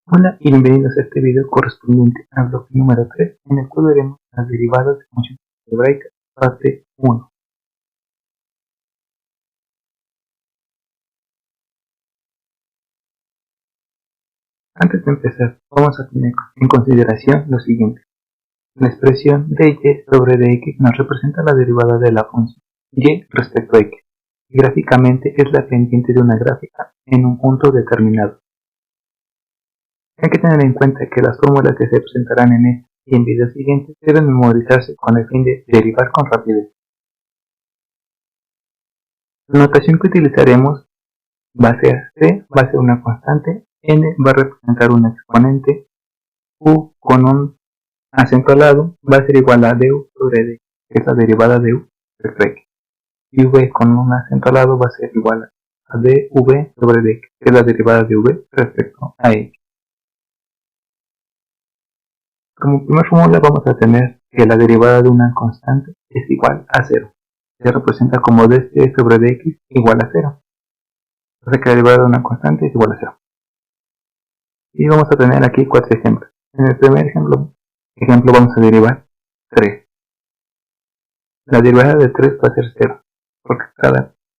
Hola y bienvenidos a este video correspondiente al bloque número 3, en el cual veremos las derivadas de funciones algebraicas, parte 1. Antes de empezar, vamos a tener en consideración lo siguiente. La expresión de y sobre dx nos representa la derivada de la función y respecto a x, y gráficamente es la pendiente de una gráfica en un punto determinado. Hay que tener en cuenta que las fórmulas que se presentarán en este y en videos siguientes deben memorizarse con el fin de derivar con rapidez. La notación que utilizaremos va a ser c, va a ser una constante, n va a representar un exponente, u con un acento al lado va a ser igual a du sobre d, que es la derivada de u respecto a x, y v con un acento al lado va a ser igual a dv sobre d, que es la derivada de v respecto a x. Como primera fórmula vamos a tener que la derivada de una constante es igual a 0. Se representa como dc sobre dx igual a 0. O sea que la derivada de una constante es igual a 0. Y vamos a tener aquí 4 ejemplos. En el primer ejemplo vamos a derivar 3. La derivada de 3 va a ser 0, porque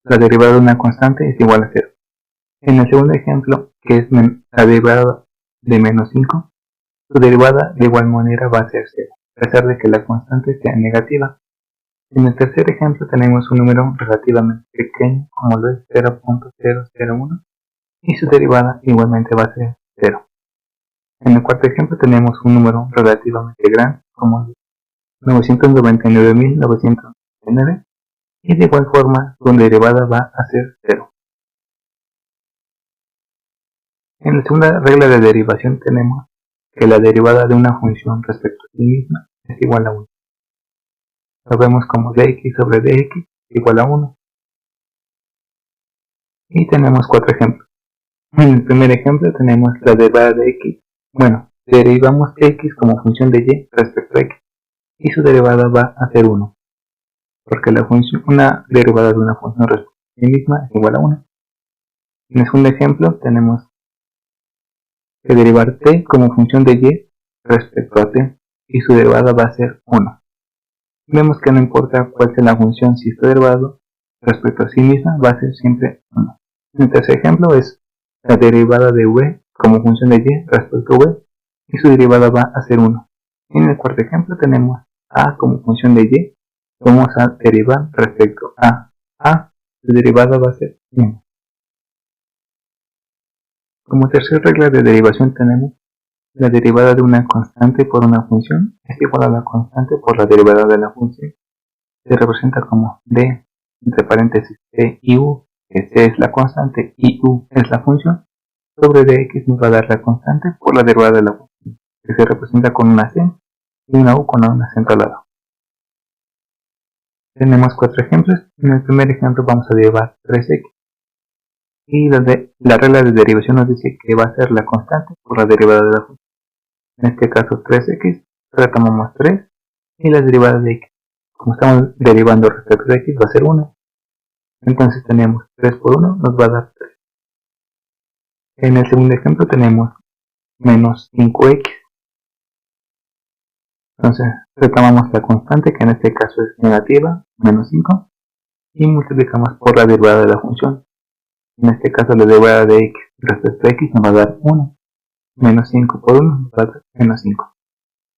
la derivada de una constante es igual a 0. En el segundo ejemplo, que es la derivada de menos 5, su derivada de igual manera va a ser 0, a pesar de que la constante sea negativa. En el tercer ejemplo tenemos un número relativamente pequeño, como lo es 0.001, y su derivada igualmente va a ser 0. En el cuarto ejemplo tenemos un número relativamente grande, como 999.999, y de igual forma su derivada va a ser 0. En la segunda regla de derivación tenemos que la derivada de una función respecto a sí misma es igual a 1. Lo vemos como dx sobre dx igual a 1. Y tenemos 4 ejemplos. En el primer ejemplo tenemos la derivada de x. Bueno, derivamos x como función de y respecto a x, y su derivada va a ser 1, porque una derivada de una función respecto a sí misma es igual a 1. En el segundo ejemplo tenemos que derivar t como función de y respecto a t, y su derivada va a ser 1. Vemos que no importa cuál sea la función, si está derivado respecto a sí misma va a ser siempre 1. El tercer ejemplo es la derivada de v como función de y respecto a v, y su derivada va a ser 1. En el cuarto ejemplo tenemos a como función de y, vamos a derivar respecto a su derivada va a ser 1. Como tercera regla de derivación tenemos la derivada de una constante por una función es igual a la constante por la derivada de la función. Se representa como d entre paréntesis c y u, que c es la constante y u es la función, sobre dx nos va a dar la constante por la derivada de la función, que se representa con una c y una u con un acento al lado. Tenemos 4 ejemplos. En el primer ejemplo vamos a derivar 3x, y la regla de derivación nos dice que va a ser la constante por la derivada de la función. En este caso 3x, retomamos 3 y la derivada de x, como estamos derivando respecto de x, va a ser 1. Entonces tenemos 3 por 1 nos va a dar 3. En el segundo ejemplo tenemos menos 5x. Entonces retomamos la constante, que en este caso es negativa, menos 5, y multiplicamos por la derivada de la función. En este caso la derivada de x respecto a x nos va a dar 1. Menos 5 por 1 nos va a dar menos 5.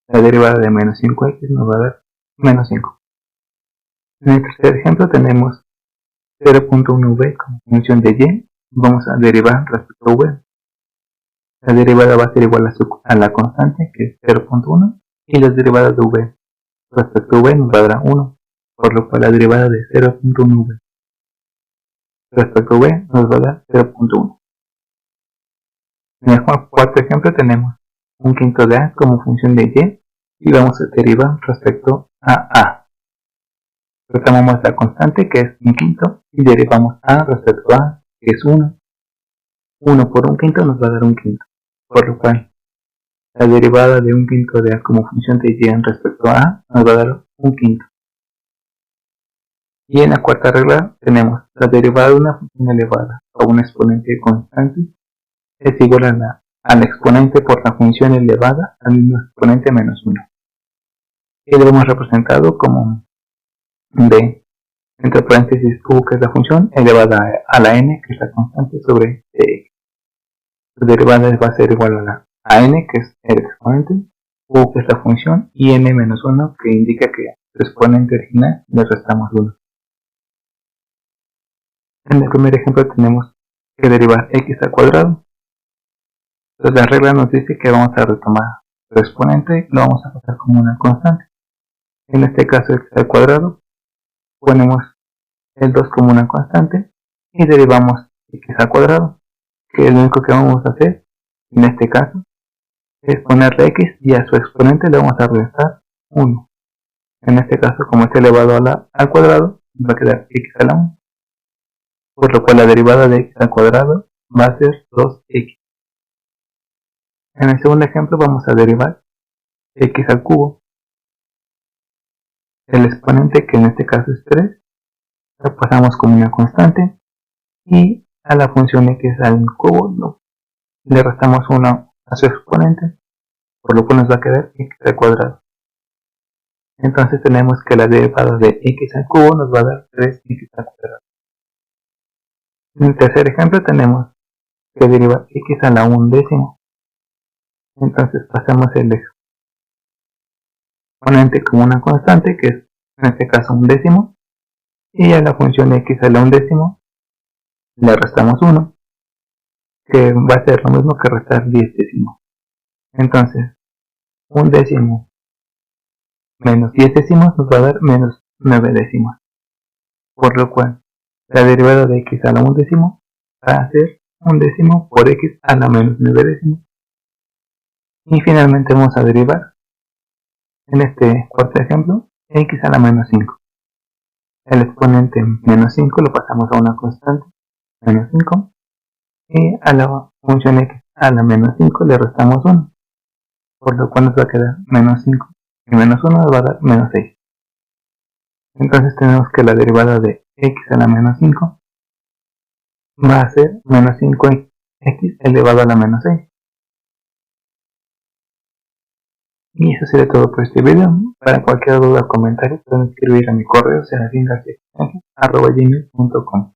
La derivada de menos 5x nos va a dar menos 5. En el tercer ejemplo tenemos 0.1v como función de y. Vamos a derivar respecto a v. La derivada va a ser igual a la constante, que es 0.1, y las derivadas de v respecto a v nos va a dar 1, por lo cual la derivada de 0.1v respecto a v nos va a dar 0.1. En el cuarto ejemplo tenemos un quinto de a como función de y vamos a derivar respecto a. Retomamos la constante, que es un quinto, y derivamos a respecto a, que es 1. 1 por un quinto nos va a dar un quinto, por lo cual la derivada de un quinto de a como función de y en respecto a nos va a dar un quinto. Y en la cuarta regla tenemos la derivada de una función elevada a un exponente constante es igual a la al exponente por la función elevada al mismo exponente menos 1. Y lo hemos representado como d entre paréntesis u, que es la función, elevada a la n, que es la constante, sobre dx. Su derivada va a ser igual a n, que es el exponente, u, que es la función, y n menos 1, que indica que su exponente original le restamos 1. En el primer ejemplo tenemos que derivar x al cuadrado. Entonces la regla nos dice que vamos a retomar su exponente y lo vamos a pasar como una constante. En este caso x al cuadrado, ponemos el 2 como una constante y derivamos x al cuadrado, que lo único que vamos a hacer en este caso es ponerle x y a su exponente le vamos a restar 1. En este caso, como es elevado al cuadrado, va a quedar x a la 1, por lo cual la derivada de x al cuadrado va a ser 2x. En el segundo ejemplo vamos a derivar x al cubo. El exponente, que en este caso es 3, lo pasamos como una constante y a la función x al cubo le restamos 1 a su exponente, por lo cual nos va a quedar x al cuadrado. Entonces tenemos que la derivada de x al cubo nos va a dar 3x al cuadrado. En el tercer ejemplo tenemos que derivar x a la undécimo. Entonces pasamos el exponente como una constante, que es en este caso un décimo, y a la función x a la undécimo le restamos 1, que va a ser lo mismo que restar 10 décimos. Entonces, un décimo menos 10 décimos nos va a dar menos 9 décimos, por lo cual la derivada de x a la undécimo va a ser un décimo por x a la menos 9 décimos. Y finalmente vamos a derivar, en este cuarto ejemplo, x a la menos 5. El exponente menos 5 lo pasamos a una constante, menos 5, y a la función x a la menos 5 le restamos 1, por lo cual nos va a quedar menos 5, y menos 1 nos va a dar menos 6. Entonces tenemos que la derivada de x a la menos 5 va a ser menos 5x elevado a la menos 6. Y eso sería todo por este video. Para cualquier duda o comentario pueden escribir a mi correo serafin.gmail.com.